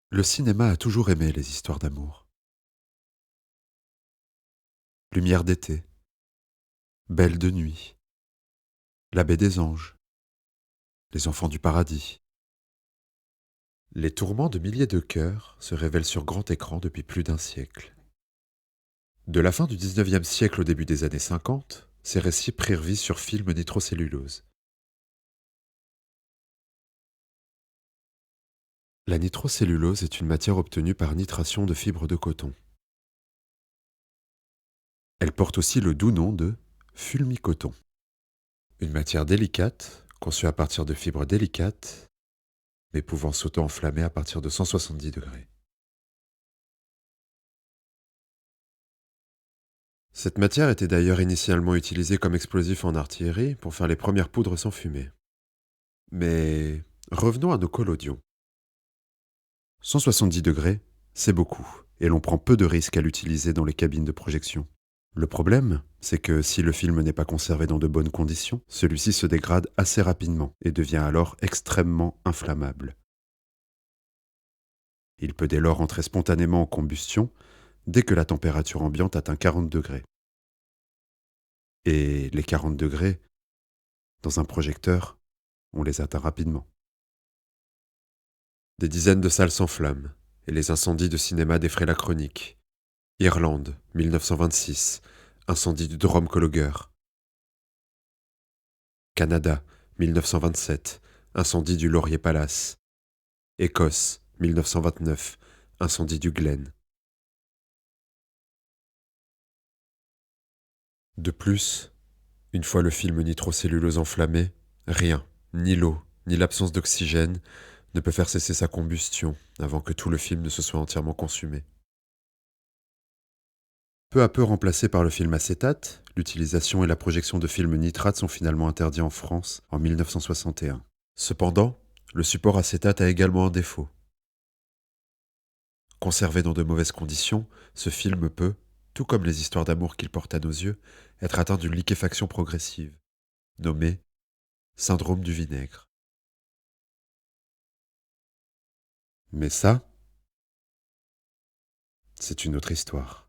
Le cinéma a toujours aimé les histoires d'amour. Lumière d'été, Belle de nuit, La baie des anges, Les enfants du paradis. Les tourments de milliers de cœurs se révèlent sur grand écran depuis plus d'un siècle. De la fin du 19e siècle au début des années 50, ces récits prirent vie sur film nitrocellulose. La nitrocellulose est une matière obtenue par nitration de fibres de coton. Elle porte aussi le doux nom de fulmicoton. Une matière délicate, conçue à partir de fibres délicates, mais pouvant s'auto-enflammer à partir de 170 degrés. Cette matière était d'ailleurs initialement utilisée comme explosif en artillerie pour faire les premières poudres sans fumée. Mais revenons à nos collodions. 170 degrés, c'est beaucoup, et l'on prend peu de risques à l'utiliser dans les cabines de projection. Le problème, c'est que si le film n'est pas conservé dans de bonnes conditions, celui-ci se dégrade assez rapidement et devient alors extrêmement inflammable. Il peut dès lors entrer spontanément en combustion dès que la température ambiante atteint 40 degrés. Et les 40 degrés, dans un projecteur, on les atteint rapidement. Des dizaines de salles s'enflamment, et les incendies de cinéma défraient la chronique. Irlande, 1926, incendie du Dromcollogher. Canada, 1927, incendie du Laurier Palace. Écosse, 1929, incendie du Glen. De plus, une fois le film nitrocellulose enflammé, rien, ni l'eau, ni l'absence d'oxygène, ne peut faire cesser sa combustion avant que tout le film ne se soit entièrement consumé. Peu à peu remplacé par le film acétate, l'utilisation et la projection de films nitrates sont finalement interdits en France en 1961. Cependant, le support acétate a également un défaut. Conservé dans de mauvaises conditions, ce film peut, tout comme les histoires d'amour qu'il porte à nos yeux, être atteint d'une liquéfaction progressive, nommée syndrome du vinaigre. Mais ça, c'est une autre histoire.